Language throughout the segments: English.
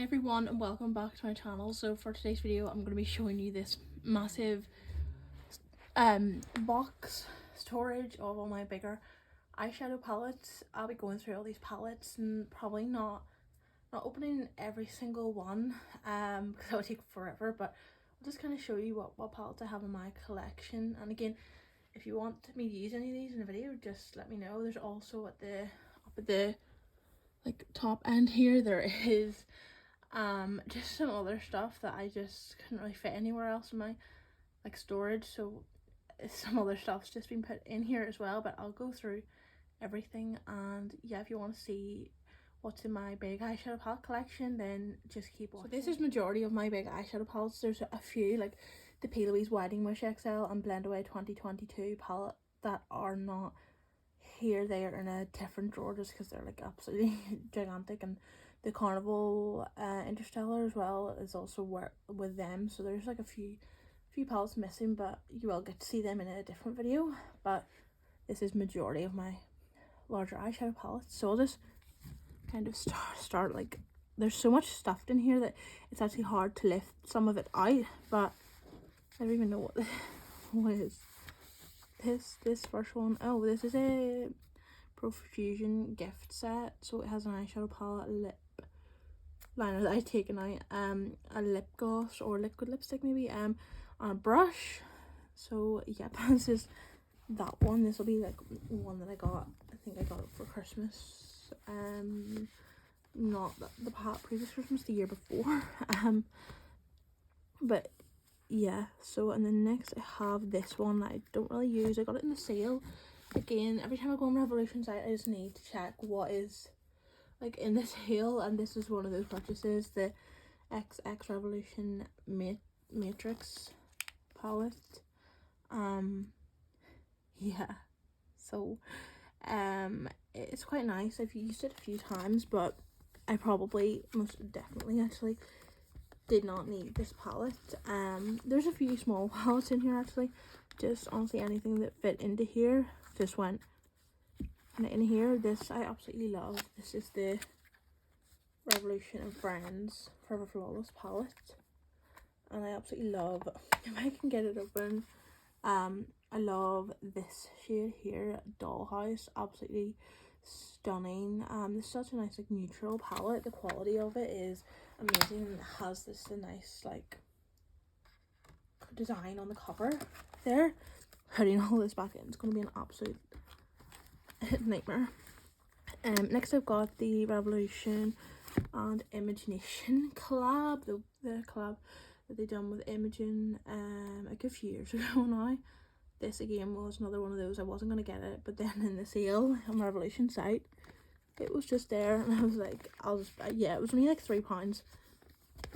everyone and welcome back to my channel. So for today's video I'm going to be showing you this massive box storage of all my bigger eyeshadow palettes. I'll be going through all these palettes and probably not opening every single one because that would take forever, but I'll just kind of show you what palettes I have in my collection. And again, if you want me to use any of these in a video, just let me know. There's also up at the like top end here there is just some other stuff that I just couldn't really fit anywhere else in my like storage, so some other stuff's just been put in here as well. But I'll go through everything, and yeah, if you want to see what's in my big eyeshadow palette collection, then just keep watching. So this is majority of my big eyeshadow palettes. There's a few like the P. Louise Wedding Wish XL and Blend Away 2022 palette that are not here. They are in a different drawer just because they're like absolutely gigantic, and the Carnival Interstellar as well is also with them, so there's like a few palettes missing, but you will get to see them in a different video. But this is majority of my larger eyeshadow palettes, so I'll just kind of start like, there's so much stuffed in here that it's actually hard to lift some of it out. But I don't even know what is this first one. Oh, this is a Profusion gift set, so it has an eyeshadow palette, lip liner that I've taken out, a lip gloss or liquid lipstick maybe, and a brush. So yeah, this is that one. This will be like one that I think I got it for Christmas, not the previous Christmas, the year before. But yeah, so and then next I have this one that I don't really use. I got it in the sale. Again, every time I go on Revolution site I just need to check what is like in the sale, and this is one of those purchases, the Iheartrevolution Matrix palette. Yeah, so it's quite nice. I've used it a few times, but I probably most definitely actually did not need this palette. There's a few small palettes in here actually, just honestly anything that fit into here just went in here. This I absolutely love. This is the Revolution and Friends Forever Flawless palette, and I absolutely love, if I can get it open, I love this shade here, Dollhouse. Absolutely stunning. It's such a nice like neutral palette. The quality of it is amazing, and it has this nice like design on the cover there. Putting all this back in, it's going to be an absolute nightmare. Next I've got the Revolution and Imagination collab, the collab that they done with Imogen a good few years ago now. This again was another one of those, I wasn't going to get it, but then in the sale on Revolution site it was just there, and I was like, I'll just yeah, it was only like £3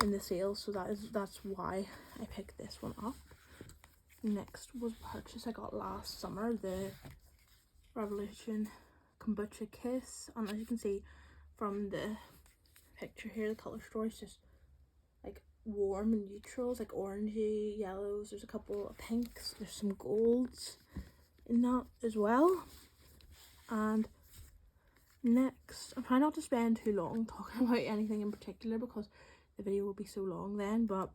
in the sale, so that's why I picked this one up. Next was a purchase I got last summer, the Revolution Kombucha Kiss, and as you can see from the picture here, the colour story is just like warm and neutrals, like orangey, yellows, there's a couple of pinks, there's some golds in that as well. And next, I'm trying not to spend too long talking about anything in particular because the video will be so long then, but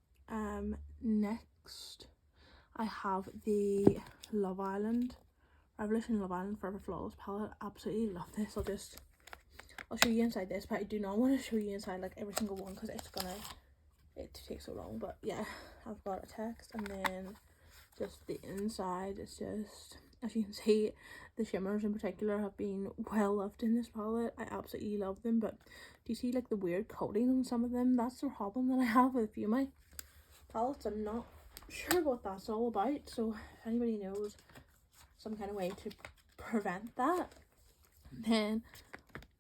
next I have the Revolution Love Island Forever Flawless palette. Absolutely love this. I'll show you inside this, but I do not want to show you inside like every single one because it's gonna take so long. But yeah, I've got a text, and then just the inside is just, as you can see, the shimmers in particular have been well loved in this palette. I absolutely love them, but do you see like the weird coating on some of them? That's the problem that I have with a few of my palettes. I'm not sure what that's all about, so if anybody knows some kind of way to prevent that, then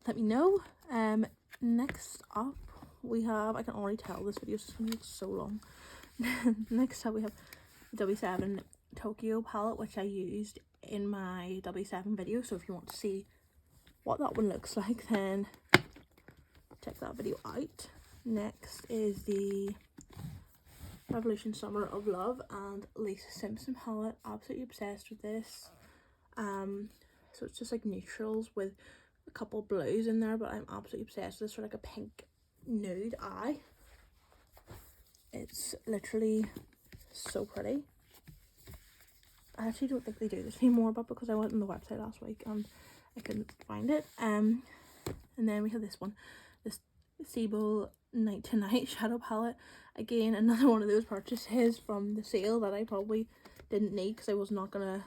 let me know. Next up we have, I can already tell this video is going to be so long. Next up we have the W7 Tokyo palette, which I used in my W7 video, so if you want to see what that one looks like, then check that video out. Next is the Revolution Summer of Love and Lisa Simpson palette. Absolutely obsessed with this. So it's just like neutrals with a couple blues in there, but I'm absolutely obsessed with this, sort of like a pink nude eye. It's literally so pretty. I actually don't think they do this anymore, but because I went on the website last week and I couldn't find it. And then we have this one, this Sable Night to Night shadow palette. Again, another one of those purchases from the sale that I probably didn't need because I was not gonna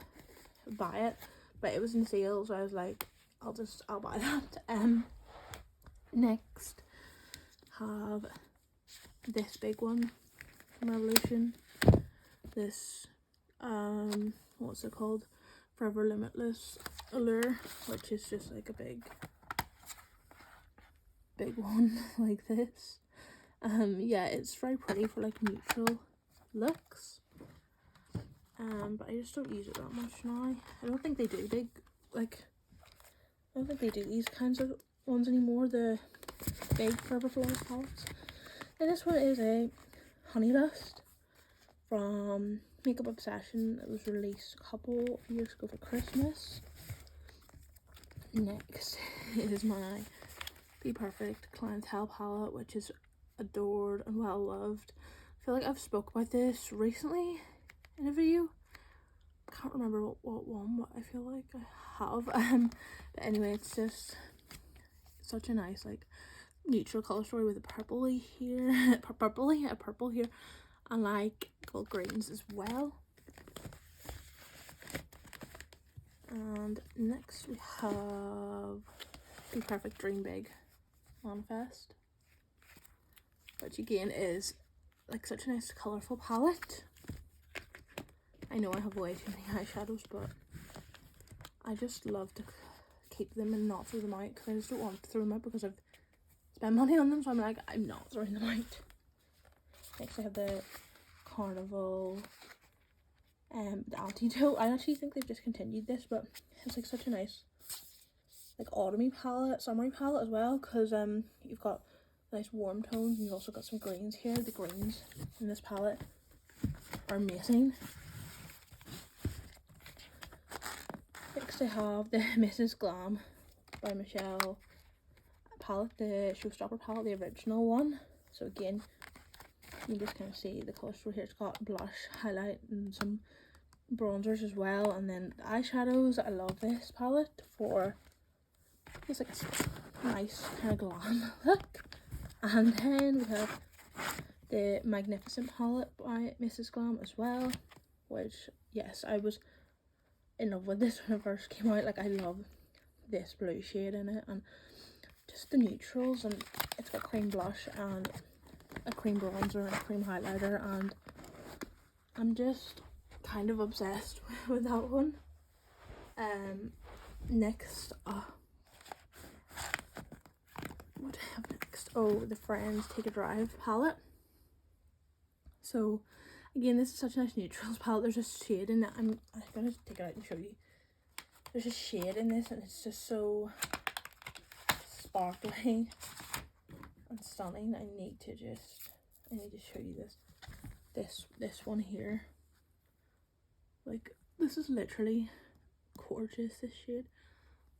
buy it, but it was in sale, so I was like, I'll buy that. Next have this big one from Revolution. This what's it called? Forever Limitless Allure, which is just like a big one like this. Yeah, it's very pretty for like neutral looks. But I just don't use it that much now. I don't think they do I don't think they do these kinds of ones anymore, the big Forever Flawless palettes. And this one is a Honey Dust from Makeup Obsession. It was released a couple of years ago for Christmas. Next is my Be Perfect Clientele palette, which is adored and well loved. I feel like I've spoke about this recently in a video. I can't remember what one, but I feel like I have. But anyway, it's just such a nice like neutral color story with a purpley here, a purple here, and like gold greens as well. And next we have Be Perfect Dream Big Manifest, which again is like such a nice colourful palette. I know I have way too many eyeshadows, but I just love to keep them and not throw them out because I just don't want to throw them out because I've spent money on them, so I'm like, I'm not throwing them out. Next I have the Carnival the Antidote. I actually think they've discontinued this, but it's like such a nice like autumny palette, summery palette as well, because you've got nice warm tones and you've also got some greens here. The greens in this palette are amazing. Next I have the Mrs. Glam by Michelle palette, the Showstopper palette, the original one. So again, you can just kind of see the colours through here. It's got blush, highlight, and some bronzers as well. And then the eyeshadows, I love this palette for just like a nice kind of glam look. And then we have the Magnificent palette by Mrs. Glam as well, which, yes, I was in love with this when it first came out. Like, I love this blue shade in it and just the neutrals, and it's got cream blush and a cream bronzer and a cream highlighter, and I'm just kind of obsessed with that one. Next what do I have next? Oh, the Friends Take a Drive palette. So again, this is such a nice neutrals palette. There's a shade in it. I'm gonna take it out and show you. There's a shade in this and it's just so sparkly and stunning. I need to show you this one here. Like, this is literally gorgeous, this shade.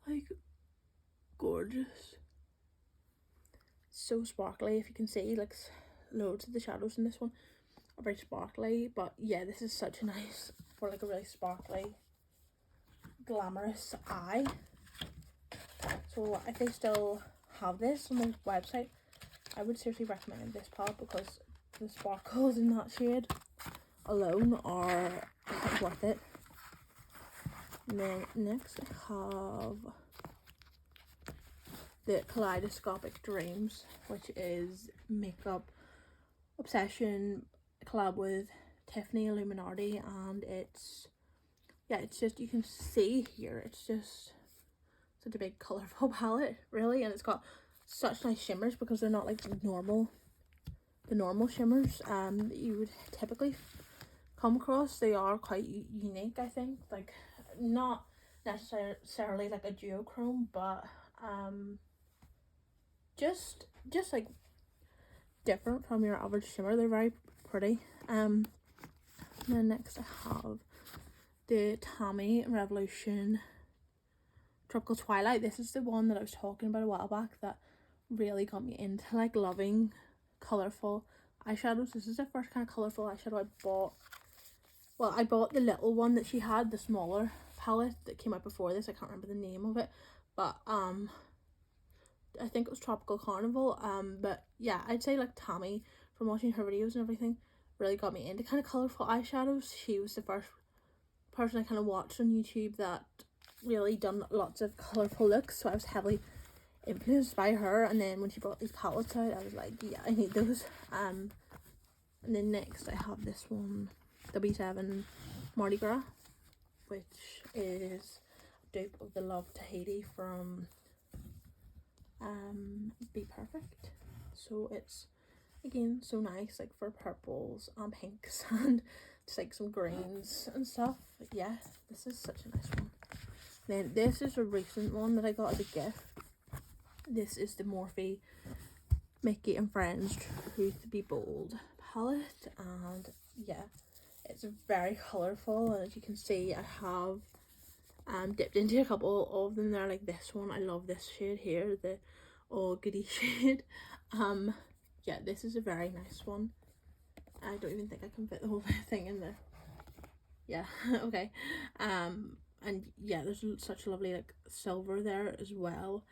Like, gorgeous. So sparkly. If you can see, like, loads of the shadows in this one are very sparkly, but yeah, this is such a nice for like a really sparkly glamorous eye. So if they still have this on their website, I would seriously recommend this palette because the sparkles in that shade alone are worth it. And then next I have the Kaleidoscopic Dreams, which is Makeup Obsession collab with Tiffany Illuminati, and it's just, you can see here, it's just such a big colourful palette really, and it's got such nice shimmers because they're not like the normal shimmers that you would typically come across. They are quite unique, I think, like not necessarily like a duochrome, but just like different from your average shimmer. They're very pretty. And then next I have the Tammy Revolution Tropical Twilight. This is the one that I was talking about a while back that really got me into like loving colourful eyeshadows. This is the first kind of colourful eyeshadow I bought. Well, I bought the little one that she had, the smaller palette that came out before this. I can't remember the name of it, but I think it was Tropical Carnival. But yeah, I'd say like Tammy, from watching her videos and everything, really got me into kind of colourful eyeshadows. She was the first person I kind of watched on YouTube that really done lots of colourful looks, so I was heavily influenced by her. And then when she brought these palettes out, I was like, yeah, I need those. And then next I have this one, W7 Mardi Gras, which is a dupe of the Love Tahiti from Be Perfect. So it's again so nice, like for purples and pinks and just like some greens and stuff. Yeah, this is such a nice one. Then this is a recent one that I got as a gift. This is the Morphe Mickey and Friends Truth Be Bold palette, and yeah, it's very colourful, and as you can see I have dipped into a couple of them there, like this one. I love this shade here, the All Goody shade. Yeah, this is a very nice one. I don't even think I can fit the whole thing in there. Yeah, okay. And yeah, there's such a lovely like silver there as well.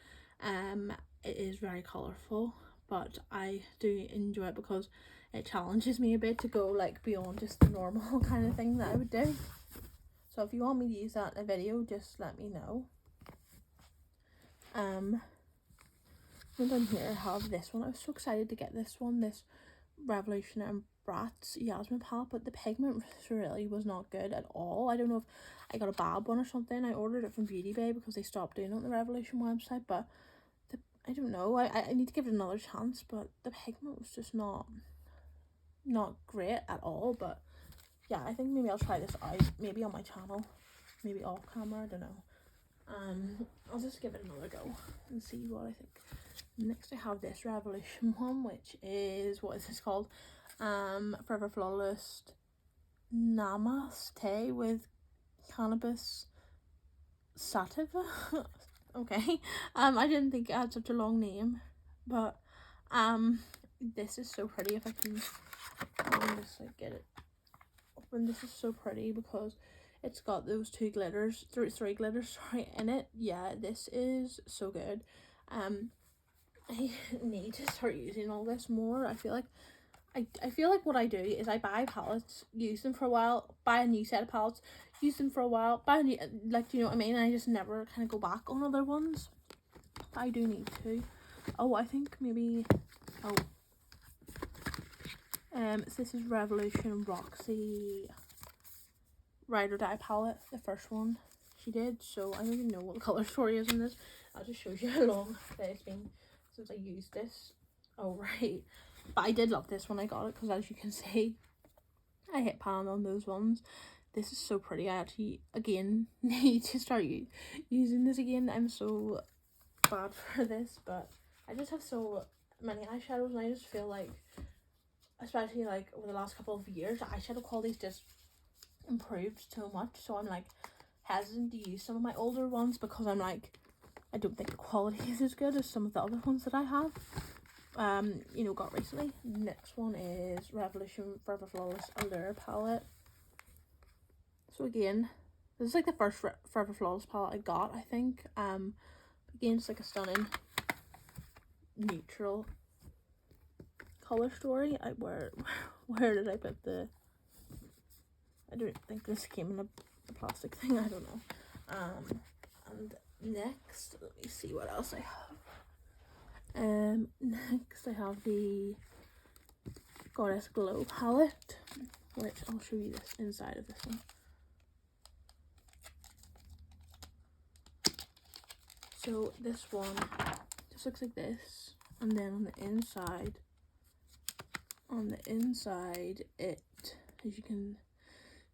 It is very colourful, but I do enjoy it because it challenges me a bit to go like beyond just the normal kind of thing that I would do. So if you want me to use that in a video, just let me know. And down here I have this one. I was so excited to get this one, this Revolution and Bratz Yasmin palette, but the pigment really was not good at all. I don't know if I got a bad one or something. I ordered it from Beauty Bay because they stopped doing it on the Revolution website, but I don't know. I need to give it another chance, but the pigment was just not great at all. But yeah, I think maybe I'll try this out, maybe on my channel, maybe off camera, I don't know. I'll just give it another go and see what I think. Next I have this Revolution one, which is, what is this called? Forever Flawless Namaste with Cannabis Sativa. Okay, I didn't think it had such a long name, but this is so pretty. If I can just like get it open, this is so pretty because it's got those three glitters sorry, in it. Yeah, this is so good. I need to start using all this more. I feel like what I do is I buy palettes, use them for a while, buy a new set of palettes, use them for a while, buy a new, like, do you know what I mean? And I just never kind of go back on other ones. I do need to. Oh, I think maybe, so this is Revolution Roxy Ride or Die palette, the first one she did. So I don't even know what the colour story is in this. I'll just show you how long it's been since I used this. Oh, right. But I did love this when I got it because, as you can see, I hit pan on those ones. This is so pretty. I actually, again, need to start using this again. I'm so bad for this, but I just have so many eyeshadows, and I just feel like, especially like over the last couple of years, the eyeshadow quality's just improved so much. So I'm like hesitant to use some of my older ones because I'm like, I don't think the quality is as good as some of the other ones that I have you know, got recently. Next one is Revolution Forever Flawless Allure palette. So again, this is like the first Forever Flawless palette I got, I think. Again, it's like a stunning neutral color story. Where did I put the, I don't think this came in a plastic thing, I don't know. And next, let me see what else I have. Next I have the Goddess Glow palette, which I'll show you this inside of this one. So this one just looks like this, and then on the inside it, as you can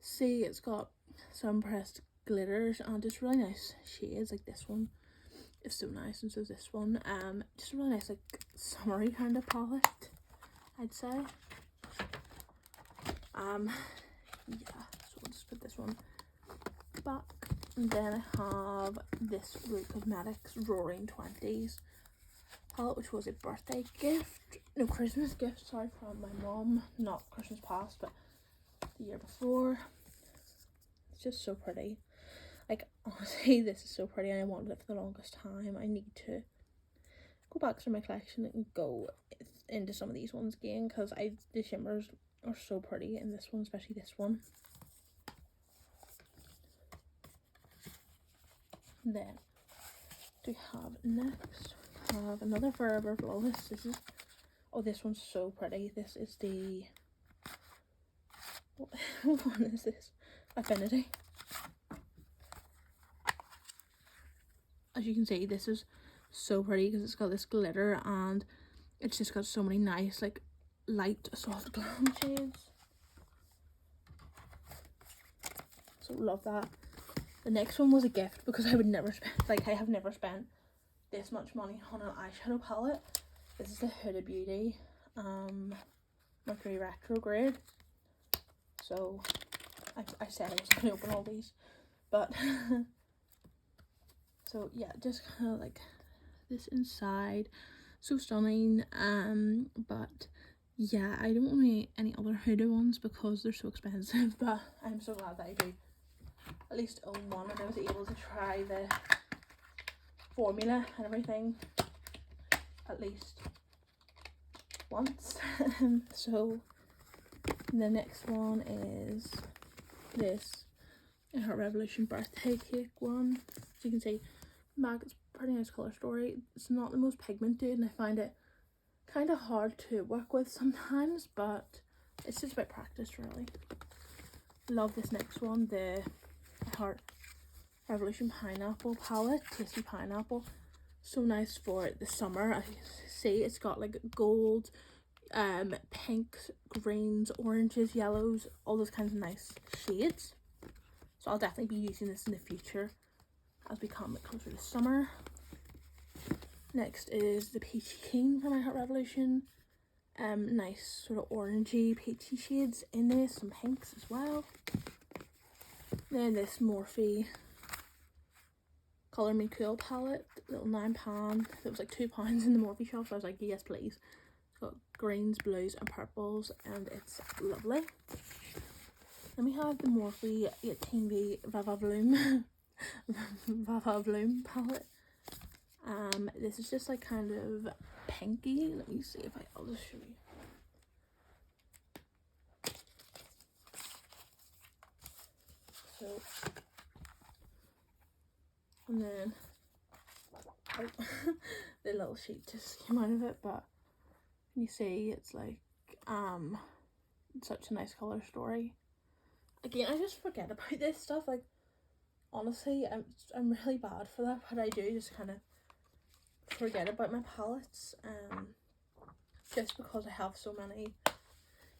see, it's got some pressed glitters and just really nice shades. Like this one is so nice, and so is this one. Just a really nice like summery kind of palette, I'd say. Yeah, so I'll just put this one back, and then I have this Root Cosmetics Roaring 20s palette, which was a birthday gift, no, Christmas gift, sorry, from my mom. Not Christmas past, but the year before. It's just so pretty. Like, honestly, this is so pretty and I wanted it for the longest time. I need to go back through my collection and go into some of these ones again, because the shimmers are so pretty in this one, especially this one. And then we have next, we have another Forever Flawless. This is, oh, this one's so pretty. This is the, what one is this? Affinity. As you can see, this is so pretty because it's got this glitter and it's just got so many nice, like, light soft glam shades. So love that. The next one was a gift because I would never spend, like, I have never spent this much money on an eyeshadow palette. This is the Huda Beauty Mercury Retrograde. So I said I wasn't going to open all these, but so yeah, just kind of like this inside, so stunning. But yeah, I don't want any other Huda ones because they're so expensive, but I'm so glad that I do at least own one, and I was able to try the formula and everything at least once. So the next one is this Iheartrevolution birthday cake one. As you can see, it's pretty nice colour story. It's not the most pigmented and I find it kind of hard to work with sometimes, but it's just about practice really. Love this next one, the Iheartrevolution Pineapple palette, Tasty Pineapple. So nice for the summer. As you can see, it's got like gold, pinks, greens, oranges, yellows, all those kinds of nice shades. So I'll definitely be using this in the future as we come closer to summer. Next is the Peachy Keen from Iheartrevolution. Nice sort of orangey peachy shades in this, some pinks as well. Then this Morphe Colour Me Cool palette, little £9. It was like £2 in the Morphe shop, so I was like, yes please. It's got greens, blues and purples and it's lovely. Then we have the Morphe 18V Vava Bloom Vava Bloom palette. This is just like kind of pinky. Let me see if I'll just show you. So, and then oh, the little sheet just came out of it, but you see it's like such a nice color story. Again, I just forget about this stuff, like honestly I'm really bad for that, but I do just kind of forget about my palettes, just because I have so many,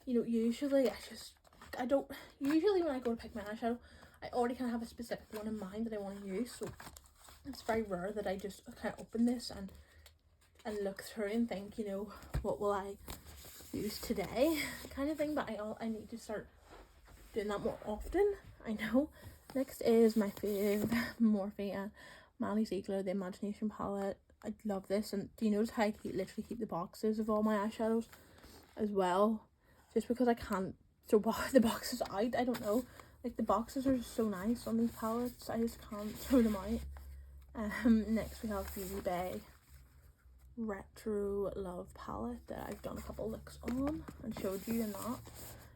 you know. Usually usually when I go to pick my eyeshadow, I already kind of have a specific one in mind that I want to use, so it's very rare that I just kind of open this and look through and think, you know, what will I use today kind of thing. But I need to start doing that more often, I know. Next is my fave Morphe and Manny Ziegler, the Imagination palette. I love this, and do you notice how I literally keep the boxes of all my eyeshadows as well, just because I can't throw the boxes out. I don't know, like the boxes are just so nice on these palettes, I just can't throw them out. Next we have Beauty Bay Retro Love palette that I've done a couple looks on and showed you in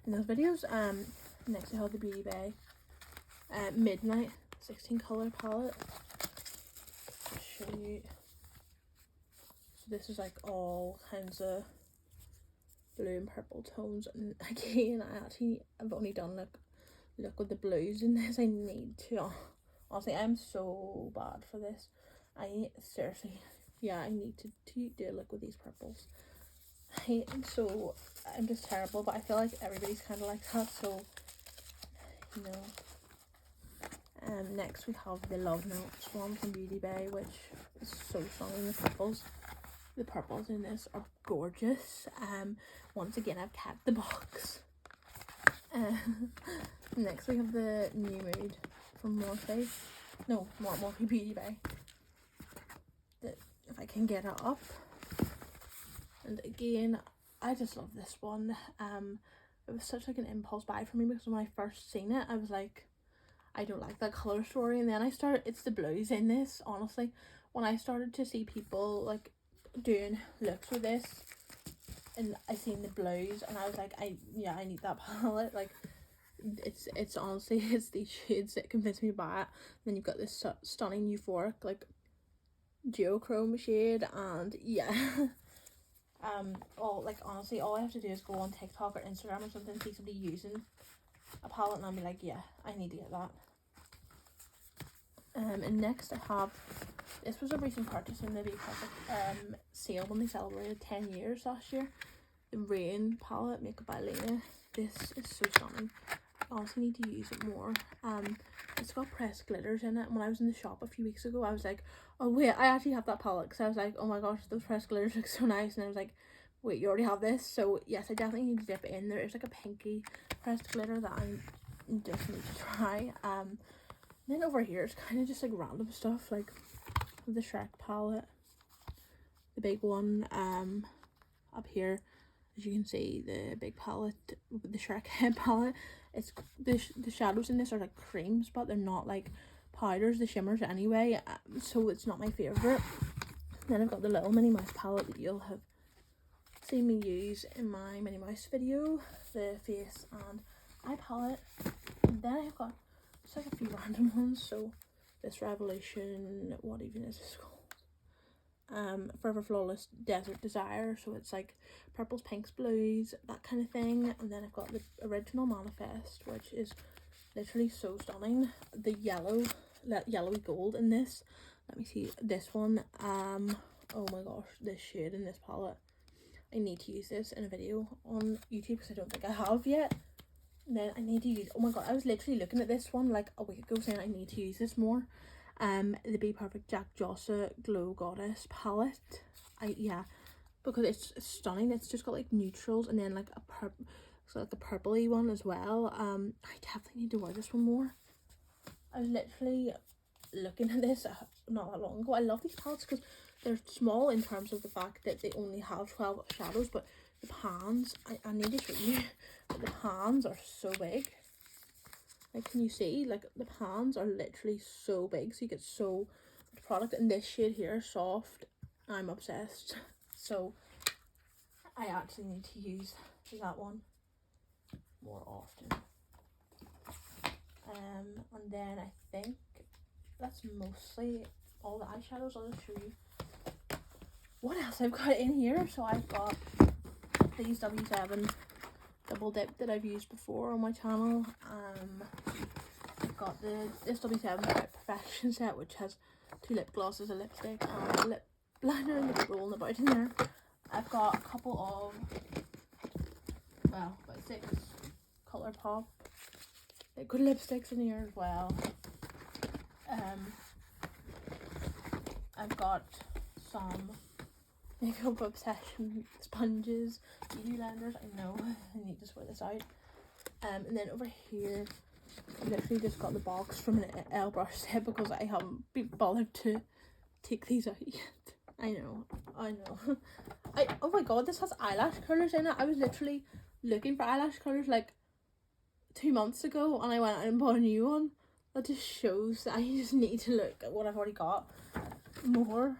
those videos. Next we have the Beauty Bay Midnight 16 color palette. I'll show you. So this is like all kinds of blue and purple tones, and again I've only done like look with the blues in this. I need to, honestly I'm so bad for this. I seriously, yeah, I need to do a look with these purples. I'm just terrible, but I feel like everybody's kind of like that, so you know. Next we have the Love Notes one from Beauty Bay, which is so stunning. The purples in this are gorgeous. Once again I've kept the box. Next we have the New Mood from Morphe Beauty Bay. If I can get it up, And again, I just love this one. It was such like an impulse buy for me, because when I first seen it, I was like, I don't like that colour story. And then it's the blues in this, honestly. When I started to see people like doing looks with this, and I seen the blues, and I was like, I need that palette. Like, it's honestly, it's these shades that convinced me to buy it. And then you've got this stunning euphoric like geochrome shade, and yeah. Honestly, all I have to do is go on TikTok or Instagram or something, see somebody using a palette, and I'll be like, yeah, I need to get that. And next I have, this was a recent purchase in the Be Perfect sale when they celebrated 10 years last year. The Rain palette, Makeup by Lena. This is so stunning. I honestly need to use it more. It's got pressed glitters in it, and when I was in the shop a few weeks ago, I was like, oh wait, I actually have that palette, because I was like, oh my gosh, those pressed glitters look so nice. And I was like, wait, you already have this? So yes, I definitely need to dip it in. There is like a pinky pressed glitter that I just need to try. Then over here it's kind of just like random stuff, like the Shrek palette, the big one. Up here, as you can see, the big palette with the Shrek head palette. It's the shadows in this are like creams, but they're not like powders, the shimmers anyway, so it's not my favorite. Then I've got the little Minnie Mouse palette that you'll have seen me use in my Minnie Mouse video, the face and eye palette. And then I've got just like a few random ones. So this Revolution, what even is this called? Forever Flawless Desert Desire. So it's like purples, pinks, blues, that kind of thing. And then I've got the original Manifest, which is literally so stunning. The yellowy gold in this. Let me see this one. Oh my gosh, this shade in this palette. I need to use this in a video on YouTube, because I don't think I have yet. And then I need to use, oh my god, I was literally looking at this one like a week ago saying I need to use this more. The Be Perfect Jack Jossa Glow Goddess palette. Because it's stunning. It's just got like neutrals and then like a purpley one as well. I definitely need to wear this one more. I was literally looking at this not that long ago. I love these palettes because they're small in terms of the fact that they only have 12 shadows, but the pans, I need to show you, but the pans are so big. Like, can you see? Like, the pans are literally so big, so you get so much product. And this shade here, Soft, I'm obsessed. So I actually need to use that one more often. And then I think that's mostly all the eyeshadows. I'll just show you what else I've got in here. So I've got these W7 double dip that I've used before on my channel. I've got this W7 Perfection set, which has 2 lip glosses, a lipstick, and a lip liner, and the rolling about in there. I've got a couple of, well, about 6 Colourpop liquid lipsticks in here as well. I've got some Makeup Obsession sponges, beauty blenders. I know I need to sort this out. And then over here, I literally just got the box from an L brush set because I haven't been bothered to take these out yet. I know. Oh my god, this has eyelash colours in it. I was literally looking for eyelash colours like 2 months ago, and I went out and bought a new one. That just shows that I just need to look at what I've already got more.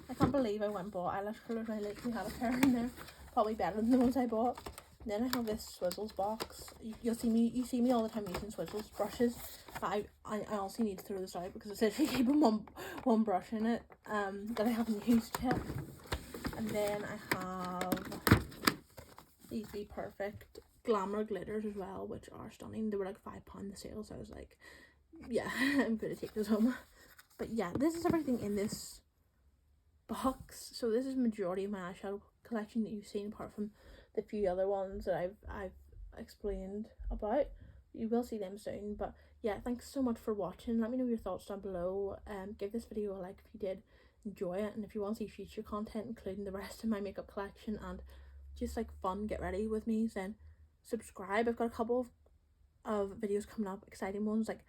I can't believe I went and bought eyelash colours and I literally had a pair in there. Probably better than the ones I bought. And then I have this Swizzles box. You see me all the time using Swizzles brushes. I also need to throw this out because it's literally keeping one brush in it that I haven't used yet. And then I have these Be Perfect Glamour glitters as well, which are stunning. They were like £5 the sale, so I was like, yeah, I'm gonna take those home. But yeah, this is everything in this box. So this is majority of my eyeshadow collection that you've seen, apart from the few other ones that I've explained about. You will see them soon. But yeah, thanks so much for watching. Let me know your thoughts down below. Give this video a like if you did enjoy it, and if you want to see future content including the rest of my makeup collection and just like fun get ready with me, then subscribe. I've got a couple of videos coming up, exciting ones, like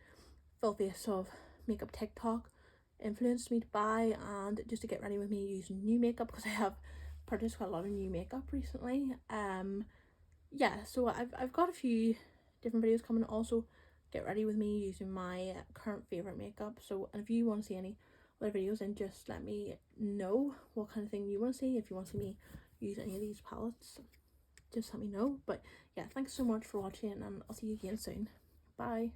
full face of makeup TikTok influenced me to buy, and just to get ready with me using new makeup, because I have purchased quite a lot of new makeup recently. Yeah, so I've got a few different videos coming. Also, get ready with me using my current favorite makeup. So, and if you want to see any other videos, then just let me know what kind of thing you want to see. If you want to see me use any of these palettes, just let me know. But yeah, thanks so much for watching, and I'll see you again soon. Bye.